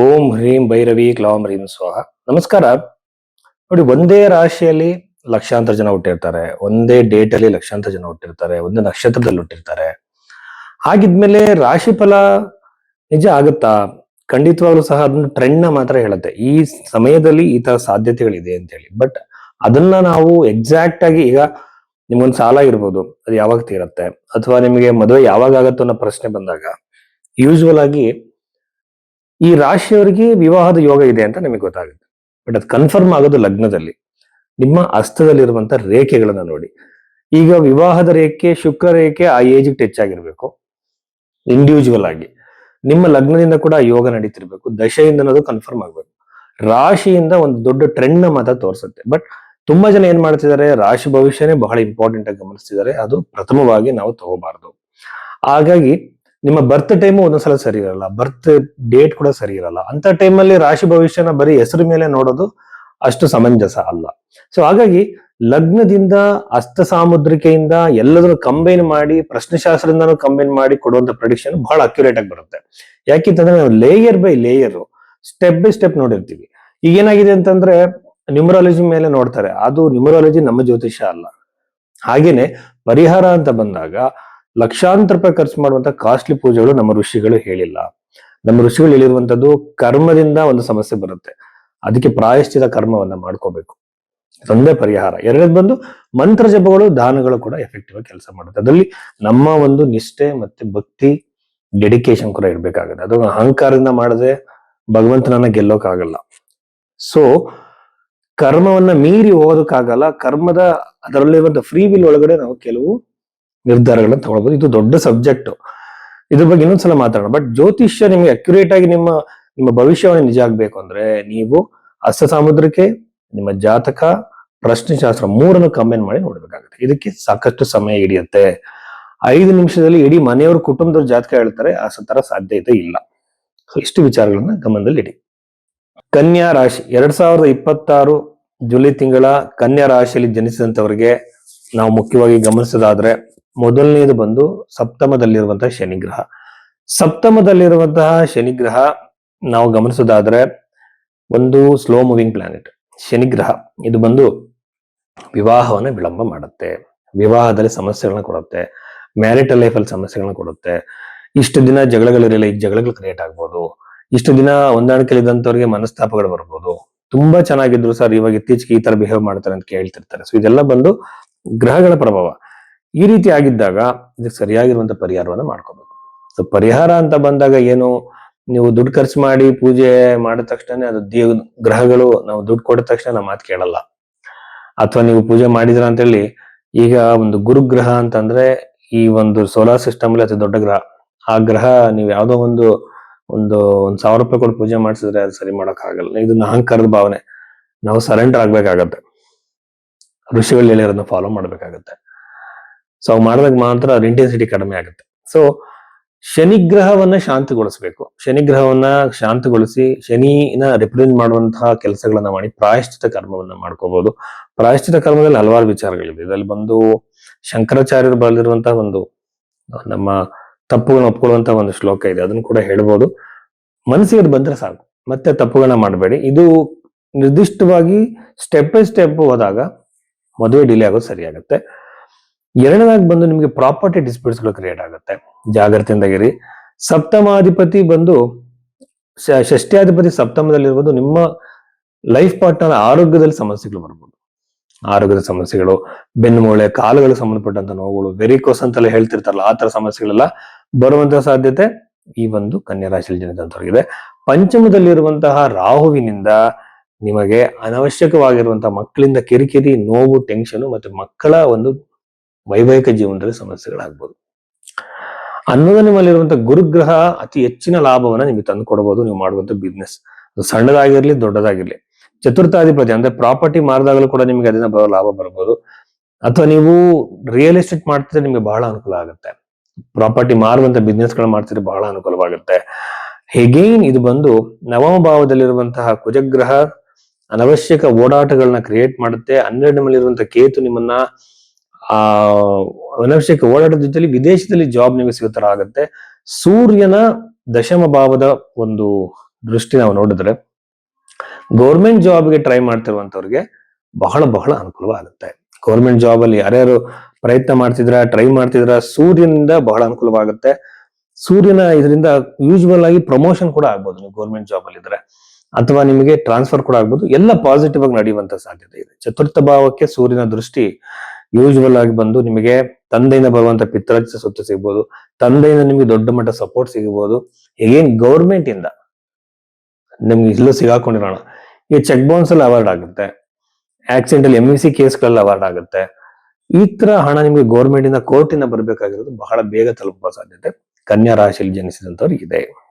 ಓಂ ಹ್ರೀಂ ಭೈರವಿ ಕ್ಲೌಂ ಹ್ರೀಂ ಸ್ವಾಹ. ನಮಸ್ಕಾರ. ನೋಡಿ, ಒಂದೇ ರಾಶಿಯಲ್ಲಿ ಲಕ್ಷಾಂತರ ಜನ ಹುಟ್ಟಿರ್ತಾರೆ, ಒಂದೇ ಡೇಟ್ ಅಲ್ಲಿ ಲಕ್ಷಾಂತರ ಜನ ಹುಟ್ಟಿರ್ತಾರೆ, ಒಂದೇ ನಕ್ಷತ್ರದಲ್ಲಿ ಹುಟ್ಟಿರ್ತಾರೆ. ಹಾಗಿದ್ಮೇಲೆ ರಾಶಿ ಫಲ ನಿಜ ಆಗುತ್ತಾ? ಖಂಡಿತವಾಗ್ಲೂ ಸಹ ಅದನ್ನ ಟ್ರೆಂಡ್ ನ ಮಾತ್ರ ಹೇಳುತ್ತೆ, ಈ ಸಮಯದಲ್ಲಿ ಈ ತರ ಸಾಧ್ಯತೆಗಳಿದೆ ಅಂತ ಹೇಳಿ. ಬಟ್ ಅದನ್ನ ನಾವು ಎಕ್ಸಾಕ್ಟ್ ಆಗಿ, ಈಗ ನಿಮ್ಗೊಂದು ಸಾಲ ಇರ್ಬೋದು, ಅದು ಯಾವಾಗ ತೀರತ್ತೆ, ಅಥವಾ ನಿಮಗೆ ಮದುವೆ ಯಾವಾಗ ಆಗತ್ತೋ ಅನ್ನೋ ಪ್ರಶ್ನೆ ಬಂದಾಗ ಯೂಶುವಲ್ ಆಗಿ ಈ ರಾಶಿಯವರಿಗೆ ವಿವಾಹದ ಯೋಗ ಇದೆ ಅಂತ ನಿಮಗೆ ಗೊತ್ತಾಗುತ್ತೆ. ಬಟ್ ಅದು ಕನ್ಫರ್ಮ್ ಆಗೋದು ಲಗ್ನದಲ್ಲಿ, ನಿಮ್ಮ ಹಸ್ತದಲ್ಲಿರುವಂತ ರೇಖೆಗಳನ್ನ ನೋಡಿ. ಈಗ ವಿವಾಹದ ರೇಖೆ, ಶುಕ್ರ ರೇಖೆ ಆ ಏಜ್ ಟಚ್ ಆಗಿರ್ಬೇಕು ಇಂಡಿವಿಜುವಲ್ ಆಗಿ. ನಿಮ್ಮ ಲಗ್ನದಿಂದ ಕೂಡ ಯೋಗ ನಡೀತಿರ್ಬೇಕು, ದಶೆಯಿಂದ ಅನ್ನೋದು ಕನ್ಫರ್ಮ್ ಆಗ್ಬೇಕು. ರಾಶಿಯಿಂದ ಒಂದು ದೊಡ್ಡ ಟ್ರೆಂಡ್ ನ ಮಾತ್ರ ತೋರಿಸುತ್ತೆ. ಬಟ್ ತುಂಬಾ ಜನ ಏನ್ ಮಾಡ್ತಿದ್ದಾರೆ, ರಾಶಿ ಭವಿಷ್ಯನೇ ಬಹಳ ಇಂಪಾರ್ಟೆಂಟ್ ಆಗಿ ಗಮನಿಸ್ತಿದ್ದಾರೆ. ಅದು ಪ್ರಥಮವಾಗಿ ನಾವು ತಗೋಬಾರ್ದು. ಹಾಗಾಗಿ ನಿಮ್ಮ ಬರ್ತ್ ಟೈಮ್ ಒಂದೊಂದ್ಸಲ ಸರಿ ಇರಲ್ಲ, ಬರ್ತ್ ಡೇಟ್ ಕೂಡ ಸರಿ ಇರಲ್ಲ. ಅಂತ ಟೈಮಲ್ಲಿ ರಾಶಿ ಭವಿಷ್ಯನ ಬರೀ ಹೆಸರು ಮೇಲೆ ನೋಡೋದು ಅಷ್ಟು ಸಮಂಜಸ ಅಲ್ಲ. ಸೊ ಹಾಗಾಗಿ ಲಗ್ನದಿಂದ, ಹಸ್ತ ಸಾಮುದ್ರಿಕೆಯಿಂದ ಎಲ್ಲದನ್ನು ಕಂಬೈನ್ ಮಾಡಿ, ಪ್ರಶ್ನೆಶಾಸ್ತ್ರದಿಂದನೂ ಕಂಬೈನ್ ಮಾಡಿ ಕೊಡುವಂತ ಪ್ರೆಡಿಕ್ಷನ್ ಬಹಳ ಅಕ್ಯುರೇಟ್ ಆಗಿ ಬರುತ್ತೆ. ಯಾಕೆಂತಂದ್ರೆ ನಾವು layer by layer, step by step ನೋಡಿರ್ತೀವಿ. ಈಗ ಏನಾಗಿದೆ ಅಂತಂದ್ರೆ, ನ್ಯೂಮರಾಲಜಿ ಮೇಲೆ ನೋಡ್ತಾರೆ, ಅದು ನ್ಯೂಮರಾಲಜಿ ನಮ್ಮ ಜ್ಯೋತಿಷ ಅಲ್ಲ. ಹಾಗೇನೆ ಪರಿಹಾರ ಅಂತ ಬಂದಾಗ ಲಕ್ಷಾಂತರ ರೂಪಾಯಿ ಖರ್ಚು ಮಾಡುವಂತ ಕಾಸ್ಟ್ಲಿ ಪೂಜೆಗಳು ನಮ್ಮ ಋಷಿಗಳು ಹೇಳಿಲ್ಲ. ನಮ್ಮ ಋಷಿಗಳು ಹೇಳಿರುವಂತದ್ದು ಕರ್ಮದಿಂದ ಒಂದು ಸಮಸ್ಯೆ ಬರುತ್ತೆ, ಅದಕ್ಕೆ ಪ್ರಾಯಶ್ಚಿತ ಕರ್ಮವನ್ನ ಮಾಡ್ಕೋಬೇಕು, ಒಂದೇ ಪರಿಹಾರ. ಎರಡನೇದು ಬಂದು ಮಂತ್ರ ಜಪಗಳು, ದಾನಗಳು ಕೂಡ ಎಫೆಕ್ಟಿವ್ ಆಗಿ ಕೆಲಸ ಮಾಡುತ್ತೆ. ಅದರಲ್ಲಿ ನಮ್ಮ ಒಂದು ನಿಷ್ಠೆ ಮತ್ತೆ ಭಕ್ತಿ, ಡೆಡಿಕೇಶನ್ ಕೂಡ ಇರ್ಬೇಕಾಗುತ್ತೆ. ಅದು ಅಹಂಕಾರದಿಂದ ಮಾಡದೆ ಭಗವಂತನನ್ನ ಗೆಲ್ಲೋಕ್ಕಾಗಲ್ಲ. ಸೊ ಕರ್ಮವನ್ನ ಮೀರಿ ಹೋಗೋದಕ್ಕಾಗಲ್ಲ. ಕರ್ಮದ ಅದರಲ್ಲಿರುವಂತ ಫ್ರೀ ವಿಲ್ ಒಳಗಡೆ ನಾವು ಕೆಲವು ನಿರ್ಧಾರಗಳನ್ನ ತಗೊಳ್ಬಹುದು. ಇದು ದೊಡ್ಡ ಸಬ್ಜೆಕ್ಟ್, ಇದ್ರ ಬಗ್ಗೆ ಇನ್ನೊಂದ್ಸಲ ಮಾತಾಡೋಣ. ಬಟ್ ಜ್ಯೋತಿಷ್ಯ ನಿಮ್ಗೆ ಅಕ್ಯುರೇಟ್ ಆಗಿ ನಿಮ್ಮ ನಿಮ್ಮ ಭವಿಷ್ಯವನ್ನು ನಿಜ ಆಗ್ಬೇಕು ಅಂದ್ರೆ ನೀವು ಹಸ್ತ ಸಾಮುದ್ರಿಕೆ, ನಿಮ್ಮ ಜಾತಕ, ಪ್ರಶ್ನೆಶಾಸ್ತ್ರ ಮೂರನ್ನು ಕಂಬೈನ್ ಮಾಡಿ ನೋಡ್ಬೇಕಾಗುತ್ತೆ. ಇದಕ್ಕೆ ಸಾಕಷ್ಟು ಸಮಯ ಹಿಡಿಯುತ್ತೆ. 5 ನಿಮಿಷದಲ್ಲಿ ಇಡೀ ಮನೆಯವ್ರ ಕುಟುಂಬದವ್ರ ಜಾತಕ ಹೇಳ್ತಾರೆ, ಆ ತರ ಸಾಧ್ಯತೆ ಇಲ್ಲ. ಸೊ ಇಷ್ಟು ವಿಚಾರಗಳನ್ನ ಗಮನದಲ್ಲಿ ಇಡಿ. ಕನ್ಯಾ ರಾಶಿ 2026 ಜುಲೈ ತಿಂಗಳ ಕನ್ಯಾ ರಾಶಿಯಲ್ಲಿ ಜನಿಸಿದಂತವರಿಗೆ ನಾವು ಮುಖ್ಯವಾಗಿ ಗಮನಿಸೋದಾದ್ರೆ, ಮೊದಲನೇದು ಬಂದು ಸಪ್ತಮದಲ್ಲಿರುವಂತಹ ಶನಿಗ್ರಹ. ಸಪ್ತಮದಲ್ಲಿರುವಂತಹ ಶನಿಗ್ರಹ ನಾವು ಗಮನಿಸೋದಾದ್ರೆ ಒಂದು ಸ್ಲೋ ಮೂವಿಂಗ್ ಪ್ಲಾನೆಟ್ ಶನಿಗ್ರಹ. ಇದು ಬಂದು ವಿವಾಹವನ್ನ ವಿಳಂಬ ಮಾಡುತ್ತೆ, ವಿವಾಹದಲ್ಲಿ ಸಮಸ್ಯೆಗಳನ್ನ ಕೊಡುತ್ತೆ, ಮ್ಯಾರಿಟಲ್ ಲೈಫ್ ಅಲ್ಲಿ ಸಮಸ್ಯೆಗಳನ್ನ ಕೊಡುತ್ತೆ. ಇಷ್ಟು ದಿನ ಜಗಳಗಳಿರಲಿಲ್ಲ, ಈಗ ಜಗಳಗಳು ಕ್ರಿಯೇಟ್ ಆಗ್ಬೋದು. ಇಷ್ಟು ದಿನ ಹೊಂದಾಣಿಕೆಲಿದ್ದಂಥವ್ರಿಗೆ ಮನಸ್ತಾಪಗಳು ಬರ್ಬೋದು. ತುಂಬಾ ಚೆನ್ನಾಗಿದ್ರು ಸರ್, ಇವಾಗ ಇತ್ತೀಚೆಗೆ ಈ ತರ ಬಿಹೇವ್ ಮಾಡ್ತಾರೆ ಅಂತ ಕೇಳ್ತಿರ್ತಾರೆ. ಸೊ ಇದೆಲ್ಲ ಬಂದು ಗ್ರಹಗಳ ಪ್ರಭಾವ. ಈ ರೀತಿ ಆಗಿದ್ದಾಗ ಇದಕ್ಕೆ ಸರಿಯಾಗಿರುವಂತ ಪರಿಹಾರವನ್ನ ಮಾಡ್ಕೋಬೇಕು. ಸೊ ಪರಿಹಾರ ಅಂತ ಬಂದಾಗ ಏನು, ನೀವು ದುಡ್ಡು ಖರ್ಚು ಮಾಡಿ ಪೂಜೆ ಮಾಡಿದ ತಕ್ಷಣ ಅದು ಗ್ರಹಗಳು ನಾವು ದುಡ್ಡು ಕೊಡಿದ ತಕ್ಷಣ ನಮ್ಮ ಮಾತು ಕೇಳಲ್ಲ. ಅಥವಾ ನೀವು ಪೂಜೆ ಮಾಡಿದ್ರ ಅಂತೇಳಿ, ಈಗ ಒಂದು ಗುರುಗ್ರಹ ಅಂತಂದ್ರೆ ಈ ಒಂದು ಸೋಲಾರ್ ಸಿಸ್ಟಮ್ ಅಲ್ಲಿ ಅತಿ ದೊಡ್ಡ ಗ್ರಹ. ಆ ಗ್ರಹ ನೀವು ಯಾವ್ದೋ ಒಂದು ಒಂದು 1,000 ರೂಪಾಯಿ ಕೊಟ್ಟು ಪೂಜೆ ಮಾಡಿಸಿದ್ರೆ ಅದು ಸರಿ ಮಾಡಕ್ ಆಗಲ್ಲ. ಇದನ್ನ ಅಹಂಕಾರದ ಭಾವನೆ, ನಾವು ಸರೆಂಡರ್ ಆಗ್ಬೇಕಾಗತ್ತೆ, ಋಷಿಗಳು ಹೇಳಿರೋದನ್ನ ಫಾಲೋ ಮಾಡ್ಬೇಕಾಗತ್ತೆ. ಸೊ ಅವು ಮಾಡಿದಾಗ ಮಾತ್ರ ಅದ್ರ ಇಂಟೆನ್ಸಿಟಿ ಕಡಿಮೆ ಆಗುತ್ತೆ. ಸೊ ಶನಿಗ್ರಹವನ್ನ ಶಾಂತಿಗೊಳಿಸ್ಬೇಕು. ಶನಿಗ್ರಹವನ್ನ ಶಾಂತಿಗೊಳಿಸಿ ಶನಿನ ರಿಪ್ರೆಸೆಂಟ್ ಮಾಡುವಂತಹ ಕೆಲಸಗಳನ್ನ ಮಾಡಿ ಪ್ರಾಯಶ್ಚಿತ ಕರ್ಮವನ್ನ ಮಾಡ್ಕೋಬಹುದು. ಪ್ರಾಯಶ್ಚಿತ ಕರ್ಮದಲ್ಲಿ ಹಲವಾರು ವಿಚಾರಗಳಿದೆ. ಇದರಲ್ಲಿ ಬಂದು ಶಂಕರಾಚಾರ್ಯರು ಬರೆದಿರುವಂತಹ ಒಂದು ನಮ್ಮ ತಪ್ಪುಗಳನ್ನ ಒಪ್ಕೊಳ್ಳುವಂತ ಒಂದು ಶ್ಲೋಕ ಇದೆ, ಅದನ್ನು ಕೂಡ ಹೇಳ್ಬೋದು. ಮನಸ್ಸಿಗೆ ಅದು ಬಂದ್ರೆ ಸಾಕು, ಮತ್ತೆ ತಪ್ಪುಗಳನ್ನ ಮಾಡಬೇಡಿ. ಇದು ನಿರ್ದಿಷ್ಟವಾಗಿ ಸ್ಟೆಪ್ ಬೈ ಸ್ಟೆಪ್ ಹೋದಾಗ ಮದುವೆ ಡಿಲೇ ಆಗೋದು ಸರಿಯಾಗುತ್ತೆ. ಎರಡನೇದಾಗಿ ಬಂದು ನಿಮಗೆ ಪ್ರಾಪರ್ಟಿ ಡಿಸ್ಪ್ಯೂಟ್ಸ್ ಗಳು ಕ್ರಿಯೇಟ್ ಆಗುತ್ತೆ, ಜಾಗ್ರತೆಯಿಂದಾಗಿರಿ. ಸಪ್ತಮಾಧಿಪತಿ ಬಂದು ಷಷ್ಠ್ಯಾಧಿಪತಿ ಸಪ್ತಮದಲ್ಲಿರ್ಬೋದು. ನಿಮ್ಮ ಲೈಫ್ ಪಾರ್ಟ್ನರ್ ಆರೋಗ್ಯದಲ್ಲಿ ಸಮಸ್ಯೆಗಳು ಬರ್ಬೋದು, ಆರೋಗ್ಯದ ಸಮಸ್ಯೆಗಳು, ಬೆನ್ನುಮೂಳೆ, ಕಾಲುಗಳಿಗೆ ಸಂಬಂಧಪಟ್ಟಂತ ನೋವುಗಳು, ವೆರಿಕೋಸ್ ಅಂತೆಲ್ಲ ಹೇಳ್ತಿರ್ತಾರಲ್ಲ, ಆ ತರ ಸಮಸ್ಯೆಗಳೆಲ್ಲ ಬರುವಂತಹ ಸಾಧ್ಯತೆ ಈ ಒಂದು ಕನ್ಯಾ ರಾಶಿಯಲ್ಲಿ ಜನಿಸಿದಂತವರಿಗಿದೆ. ಪಂಚಮದಲ್ಲಿರುವಂತಹ ರಾಹುವಿನಿಂದ ನಿಮಗೆ ಅನವಶ್ಯಕವಾಗಿರುವಂತಹ ಮಕ್ಕಳಿಂದ ಕಿರಿಕಿರಿ, ನೋವು, ಟೆನ್ಷನ್ ಮತ್ತೆ ಮಕ್ಕಳ ಒಂದು ವೈವಾಹಿಕ ಜೀವನದಲ್ಲಿ ಸಮಸ್ಯೆಗಳಾಗ್ಬೋದು. ನಿಮ್ಮಲ್ಲಿರುವಂತಹ ಗುರುಗ್ರಹ ಅತಿ ಹೆಚ್ಚಿನ ಲಾಭವನ್ನ ನಿಮಗೆ ತಂದು ಕೊಡಬಹುದು, ನೀವು ಮಾಡುವಂತ ಬಿಸ್ನೆಸ್ ಸಣ್ಣದಾಗಿರ್ಲಿ ದೊಡ್ಡದಾಗಿರ್ಲಿ. ಚತುರ್ಥಾಧಿಪತಿ ಅಂದ್ರೆ ಪ್ರಾಪರ್ಟಿ ಮಾರಿದಾಗಲೂ ಕೂಡ ನಿಮಗೆ ಅದನ್ನ ಬರೋ ಲಾಭ ಬರ್ಬೋದು. ಅಥವಾ ನೀವು ರಿಯಲ್ ಎಸ್ಟೇಟ್ ಮಾಡ್ತಿದ್ರೆ ನಿಮ್ಗೆ ಬಹಳ ಅನುಕೂಲ ಆಗುತ್ತೆ. ಪ್ರಾಪರ್ಟಿ ಮಾರುವಂತ ಬಿಸ್ನೆಸ್ ಗಳು ಮಾಡ್ತಿದ್ರೆ ಬಹಳ ಅನುಕೂಲವಾಗುತ್ತೆ. ಹೇಗೇನ್ ಇದು ಬಂದು ನವಮ ಭಾವದಲ್ಲಿರುವಂತಹ ಕುಜಗ್ರಹ ಅನವಶ್ಯಕ ಓಡಾಟಗಳನ್ನ ಕ್ರಿಯೇಟ್ ಮಾಡುತ್ತೆ. 12 ಕೇತು ನಿಮ್ಮನ್ನ ಅನವಶ್ಯಕ ಓಡಾಟದ ಜೊತೆಲಿ ವಿದೇಶದಲ್ಲಿ ಜಾಬ್ ನಿಮಗೆ ಸಿಗೋ ತರ ಆಗುತ್ತೆ. ಸೂರ್ಯನ ದಶಮ ಭಾವದ ಒಂದು ದೃಷ್ಟಿ ನಾವು ನೋಡಿದ್ರೆ ಗೌರ್ಮೆಂಟ್ ಜಾಬ್ಗೆ ಟ್ರೈ ಮಾಡ್ತಿರುವಂತವ್ರಿಗೆ ಬಹಳ ಬಹಳ ಅನುಕೂಲವಾಗುತ್ತೆ. ಗೌರ್ಮೆಂಟ್ ಜಾಬ್ ಅಲ್ಲಿ ಯಾರ್ಯಾರು ಪ್ರಯತ್ನ ಮಾಡ್ತಿದ್ರ, ಟ್ರೈ ಮಾಡ್ತಿದ್ರ, ಸೂರ್ಯನಿಂದ ಬಹಳ ಅನುಕೂಲವಾಗುತ್ತೆ. ಸೂರ್ಯನ ಇದರಿಂದ ಯೂಶುವಲ್ ಆಗಿ ಪ್ರಮೋಷನ್ ಕೂಡ ಆಗ್ಬೋದು ನೀವು ಗೌರ್ಮೆಂಟ್ ಜಾಬ್ ಅಲ್ಲಿ ಇದ್ರೆ, ಅಥವಾ ನಿಮಗೆ ಟ್ರಾನ್ಸ್ಫರ್ ಕೂಡ ಆಗ್ಬೋದು. ಎಲ್ಲ ಪಾಸಿಟಿವ್ ಆಗಿ ನಡೆಯುವಂತ ಸಾಧ್ಯತೆ ಇದೆ. ಚತುರ್ಥ ಭಾವಕ್ಕೆ ಸೂರ್ಯನ ದೃಷ್ಟಿ ಯೂಶುವಲ್ ಆಗಿ ಬಂದು ನಿಮಗೆ ತಂದೆಯಿಂದ ಬರುವಂತ ಪಿತ್ರಾರ್ಜಿತ ಸ್ವತ್ತು ಸಿಗ್ಬೋದು, ತಂದೆಯಿಂದ ನಿಮಗೆ ದೊಡ್ಡ ಮಟ್ಟ ಸಪೋರ್ಟ್ ಸಿಗಬಹುದು. ಏನ್ ಗೌರ್ಮೆಂಟ್ ಇಂದ ನಿಮ್ಗೆ ಇಲ್ಲೂ ಸಿಗಾಕೊಂಡಿರೋಣ, ಈ ಚೆಕ್ ಬೌನ್ಸ್ ಅಲ್ಲಿ ಅವಾರ್ಡ್ ಆಗುತ್ತೆ, ಆಕ್ಸಿಡೆಂಟಲ್ MEC ಕೇಸ್ಗಳಲ್ಲಿ ಅವಾರ್ಡ್ ಆಗುತ್ತೆ. ಈ ತರ ಹಣ ನಿಮ್ಗೆ ಗೌರ್ಮೆಂಟ್ ಇಂದ, ಕೋರ್ಟ್ ಇಂದ ಬರ್ಬೇಕಾಗಿರೋದು ಬಹಳ ಬೇಗ ತಲುಪುವ ಸಾಧ್ಯತೆ ಕನ್ಯಾ ರಾಶಿಯಲ್ಲಿ ಜನಿಸಿದಂತವ್ರಿಗೆ ಇದೆ.